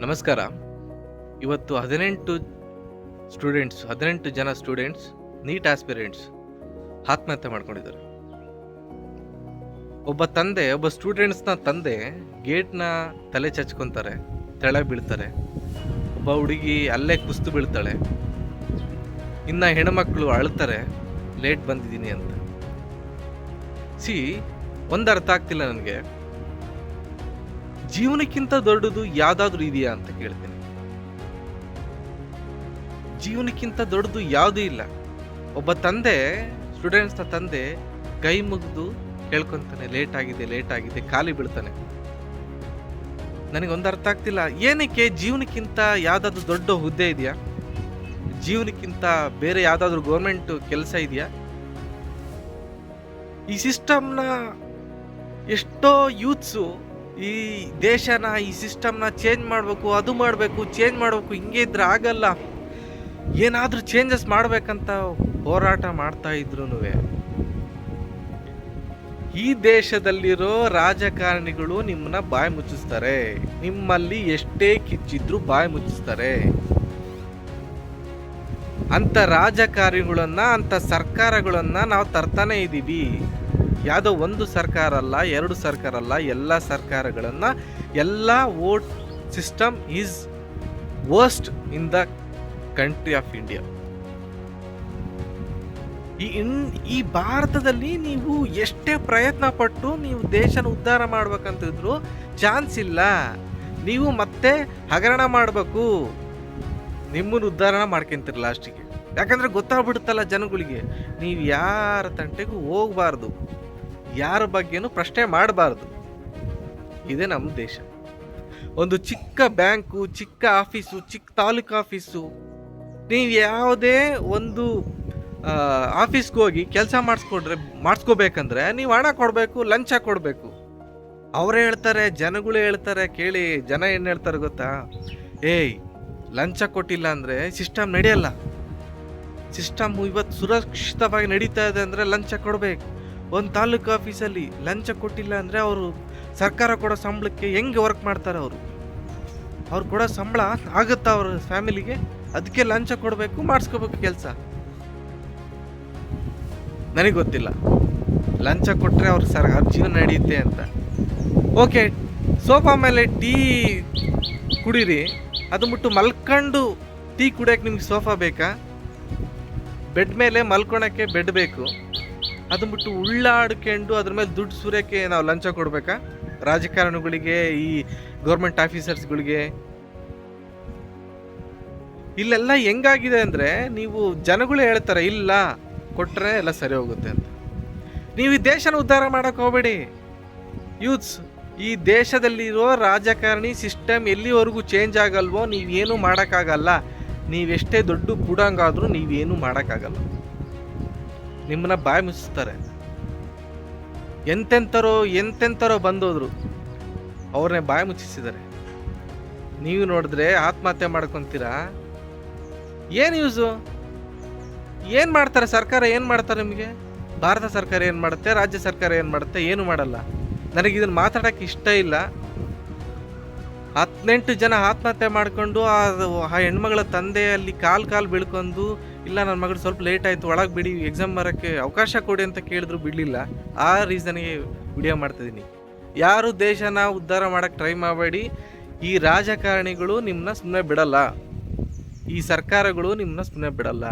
ನಮಸ್ಕಾರ. ಇವತ್ತು 18 ಜನ ಸ್ಟೂಡೆಂಟ್ಸ್ ನೀಟ್ ಆಸ್ಪಿರೆಂಟ್ಸ್ ಆತ್ಮಹತ್ಯೆ ಮಾಡ್ಕೊಂಡಿದ್ದಾರೆ. ಒಬ್ಬ ಸ್ಟೂಡೆಂಟ್ಸ್ನ ತಂದೆ ಗೇಟ್ನ ತಲೆ ಚಚ್ಕೊಂತಾರೆ, ತೆಳ ಬೀಳ್ತಾರೆ. ಒಬ್ಬ ಹುಡುಗಿ ಅಲ್ಲೇ ಕುಸ್ತು ಬೀಳ್ತಾಳೆ. ಇನ್ನು ಹೆಣ್ಮಕ್ಳು ಅಳ್ತಾರೆ, ಲೇಟ್ ಬಂದಿದ್ದೀನಿ ಅಂತ. ಒಂದು ಅರ್ಥ ಆಗ್ತಿಲ್ಲ ನನಗೆ. ಜೀವನಕ್ಕಿಂತ ದೊಡ್ಡದು ಯಾವ್ದಾದ್ರು ಇದೆಯಾ ಅಂತ ಕೇಳ್ತೀನಿ. ಜೀವನಕ್ಕಿಂತ ದೊಡ್ಡದು ಯಾವುದೂ ಇಲ್ಲ. ಒಬ್ಬ ತಂದೆ, ಸ್ಟೂಡೆಂಟ್ಸ್ನ ತಂದೆ ಕೈ ಮುಗಿದು ಕೇಳ್ಕೊಂತಾನೆ, ಲೇಟ್ ಆಗಿದೆ, ಖಾಲಿ ಬೀಳ್ತಾನೆ. ನನಗೊಂದು ಅರ್ಥ ಆಗ್ತಿಲ್ಲ, ಏನಕ್ಕೆ ಜೀವನಕ್ಕಿಂತ ಯಾವ್ದಾದ್ರು ದೊಡ್ಡ ಹುದ್ದೆ ಇದೆಯಾ? ಜೀವನಕ್ಕಿಂತ ಬೇರೆ ಯಾವ್ದಾದ್ರು ಗೌರ್ಮೆಂಟ್ ಕೆಲಸ ಇದೆಯಾ? ಈ ಸಿಸ್ಟಮ್ನ ಎಷ್ಟೋ ಯೂತ್ಸು ಈ ದೇಶನ, ಈ ಸಿಸ್ಟಮ್ನ ಚೇಂಜ್ ಮಾಡಬೇಕು, ಹಿಂಗೆ ಇದ್ರೆ ಆಗಲ್ಲ, ಏನಾದರೂ ಚೇಂಜಸ್ ಮಾಡಬೇಕಂತ ಹೋರಾಟ ಮಾಡ್ತಾ ಇದ್ರು. ಈ ದೇಶದಲ್ಲಿರೋ ರಾಜಕಾರಣಿಗಳು ನಿಮ್ಮನ್ನ ಬಾಯಿ ಮುಚ್ಚಿಸ್ತಾರೆ. ನಿಮ್ಮಲ್ಲಿ ಎಷ್ಟೇ ಕಿಚ್ಚಿದ್ರು ಬಾಯಿ ಮುಚ್ಚಿಸ್ತಾರೆ. ಅಂತ ರಾಜಕಾರಣಿಗಳನ್ನ, ಅಂತ ಸರ್ಕಾರಗಳನ್ನ ನಾವು ತರ್ತಾನೆ ಇದ್ದೀವಿ. ಯಾವುದೋ ಒಂದು ಸರ್ಕಾರ ಅಲ್ಲ, ಎರಡು ಸರ್ಕಾರ ಅಲ್ಲ, ಎಲ್ಲ ಸರ್ಕಾರಗಳನ್ನ, ಎಲ್ಲ vote system is worst in the country of India. ಈ ಭಾರತದಲ್ಲಿ ನೀವು ಎಷ್ಟೇ ಪ್ರಯತ್ನ ಪಟ್ಟು ನೀವು ದೇಶನ ಉದ್ಧಾರ ಮಾಡ್ಬೇಕಂತಿದ್ರು ಚಾನ್ಸ್ ಇಲ್ಲ. ನೀವು ಮತ್ತೆ ಹಗರಣ ಮಾಡಬೇಕು, ನಿಮ್ಮನ್ನು ಉದ್ಧಾರ ಮಾಡ್ಕೊಂತೀರಿ ಲಾಸ್ಟಿಗೆ. ಯಾಕಂದ್ರೆ ಗೊತ್ತಾಗ್ಬಿಡುತ್ತಲ್ಲ ಜನಗಳಿಗೆ, ನೀವು ಯಾರ ತಂಟೆಗೂ ಹೋಗ್ಬಾರ್ದು, ಯಾರ ಬಗ್ಗೆನೂ ಪ್ರಶ್ನೆ ಮಾಡಬಾರ್ದು. ಇದೇ ನಮ್ಮ ದೇಶ. ಒಂದು ಚಿಕ್ಕ ಬ್ಯಾಂಕು, ಚಿಕ್ಕ ಆಫೀಸು, ಚಿಕ್ಕ ತಾಲೂಕು ಆಫೀಸು, ನೀವು ಯಾವುದೇ ಒಂದು ಆಫೀಸ್ಗೆ ಹೋಗಿ ಕೆಲಸ ಮಾಡಿಸ್ಕೋಬೇಕಂದ್ರೆ ನೀವು ಹಣ ಕೊಡಬೇಕು, ಲಂಚ ಕೊಡಬೇಕು. ಅವರೇ ಹೇಳ್ತಾರೆ, ಜನಗಳು ಹೇಳ್ತಾರೆ, ಕೇಳಿ. ಜನ ಏನು ಹೇಳ್ತಾರೆ ಗೊತ್ತಾ? ಲಂಚ ಕೊಟ್ಟಿಲ್ಲ ಅಂದರೆ ಸಿಸ್ಟಮ್ ನಡೆಯಲ್ಲ. ಸಿಸ್ಟಮ್ ಇವತ್ತು ಸುರಕ್ಷಿತವಾಗಿ ನಡೀತಾ ಇದೆ ಅಂದರೆ ಲಂಚ ಕೊಡಬೇಕು. ಒಂದು ತಾಲೂಕು ಆಫೀಸಲ್ಲಿ ಲಂಚ ಕೊಟ್ಟಿಲ್ಲ ಅಂದರೆ ಅವರು ಸರ್ಕಾರ ಕೊಡೋ ಸಂಬಳಕ್ಕೆ ಹೆಂಗೆ ವರ್ಕ್ ಮಾಡ್ತಾರೆ? ಅವ್ರು ಕೊಡೋ ಸಂಬಳ ಆಗುತ್ತಾ ಅವ್ರ ಫ್ಯಾಮಿಲಿಗೆ? ಅದಕ್ಕೆ ಲಂಚ ಕೊಡಬೇಕು, ಮಾಡಿಸ್ಕೋಬೇಕು ಕೆಲಸ. ನನಗೆ ಗೊತ್ತಿಲ್ಲ ಲಂಚ ಕೊಟ್ಟರೆ ಅವ್ರ ಜೀವನ ನಡೆಯುತ್ತೆ ಅಂತ. ಓಕೆ, ಸೋಫಾ ಮೇಲೆ ಟೀ ಕುಡೀರಿ, ಅದು ಬಿಟ್ಟು ಮಲ್ಕೊಂಡು ಟೀ ಕುಡಿಯೋಕೆ ನಿಮ್ಗೆ ಸೋಫಾ ಬೇಕಾ? ಬೆಡ್ ಮೇಲೆ ಮಲ್ಕೊಳಕ್ಕೆ ಬೆಡ್ ಬೇಕು. ಅದು ಬಿಟ್ಟು ಉಳ್ಳಾಡ್ಕೊಂಡು ಅದ್ರ ಮೇಲೆ ದುಡ್ಡು ಸುರಿಯೋಕ್ಕೆ ನಾವು ಲಂಚ ಕೊಡಬೇಕಾ? ರಾಜಕಾರಣಿಗಳಿಗೆ, ಈ ಗೌರ್ಮೆಂಟ್ ಆಫೀಸರ್ಸ್ಗಳಿಗೆ. ಇಲ್ಲೆಲ್ಲ ಹೆಂಗಾಗಿದೆ ಅಂದರೆ, ನೀವು ಜನಗಳೇ ಹೇಳ್ತಾರೆ ಇಲ್ಲ ಕೊಟ್ಟರೆ ಎಲ್ಲ ಸರಿ ಹೋಗುತ್ತೆ ಅಂತ. ನೀವು ಈ ದೇಶನ ಉದ್ಧಾರ ಮಾಡೋಕೆ ಹೋಗಬೇಡಿ ಯೂತ್ಸ್. ಈ ದೇಶದಲ್ಲಿರೋ ರಾಜಕಾರಣಿ ಸಿಸ್ಟಮ್ ಎಲ್ಲಿವರೆಗೂ ಚೇಂಜ್ ಆಗಲ್ವೋ ನೀವೇನು ಮಾಡೋಕ್ಕಾಗಲ್ಲ. ನೀವೆಷ್ಟೇ ದೊಡ್ಡ ಕೂಡಂಗಾದರೂ ನೀವೇನು ಮಾಡೋಕ್ಕಾಗಲ್ಲ. ನಿಮ್ಮನ್ನ ಬಾಯಿ ಮುಚ್ಚಿಸ್ತಾರೆ. ಎಂತೆಂಥರೋ ಬಂದೋದ್ರು, ಅವ್ರನ್ನೇ ಬಾಯಿ ಮುಚ್ಚಿಸಿದ್ದಾರೆ. ನೀವು ನೋಡಿದ್ರೆ ಆತ್ಮಹತ್ಯೆ ಮಾಡ್ಕೊತೀರಾ. ಏನು ಯೂಸು? ಏನು ಮಾಡ್ತಾರೆ ಸರ್ಕಾರ? ಏನು ಮಾಡ್ತಾರೆ ನಿಮಗೆ? ಭಾರತ ಸರ್ಕಾರ ಏನು ಮಾಡುತ್ತೆ? ರಾಜ್ಯ ಸರ್ಕಾರ ಏನು ಮಾಡುತ್ತೆ? ಏನು ಮಾಡಲ್ಲ. ನನಗಿದನ್ನು ಮಾತಾಡೋಕ್ಕೆ ಇಷ್ಟ ಇಲ್ಲ. 18 ಜನ ಆತ್ಮಹತ್ಯೆ ಮಾಡಿಕೊಂಡು ಆ ಹೆಣ್ಮಗಳ ತಂದೆ ಅಲ್ಲಿ ಕಾಲು ಬೀಳ್ಕೊಂಡು, ಇಲ್ಲ ನನ್ನ ಮಗಳು ಸ್ವಲ್ಪ ಲೇಟ್ ಆಯಿತು, ಒಳಗೆ ಬಿಡಿ, ಎಕ್ಸಾಮ್ ಬರೋಕ್ಕೆ ಅವಕಾಶ ಕೊಡಿ ಅಂತ ಕೇಳಿದ್ರು ಬಿಡಲಿಲ್ಲ. ಆ ರೀಸನ್ಗೆ ವಿಡಿಯೋ ಮಾಡ್ತಿದ್ದೀನಿ. ಯಾರು ದೇಶನ ಉದ್ಧಾರ ಮಾಡೋಕ್ಕೆ ಟ್ರೈ ಮಾಡಬೇಡಿ. ಈ ರಾಜಕಾರಣಿಗಳು ನಿಮ್ಮನ್ನ ಸುಮ್ಮನೆ ಬಿಡಲ್ಲ, ಈ ಸರ್ಕಾರಗಳು ನಿಮ್ಮನ್ನ ಸುಮ್ಮನೆ ಬಿಡಲ್ಲ.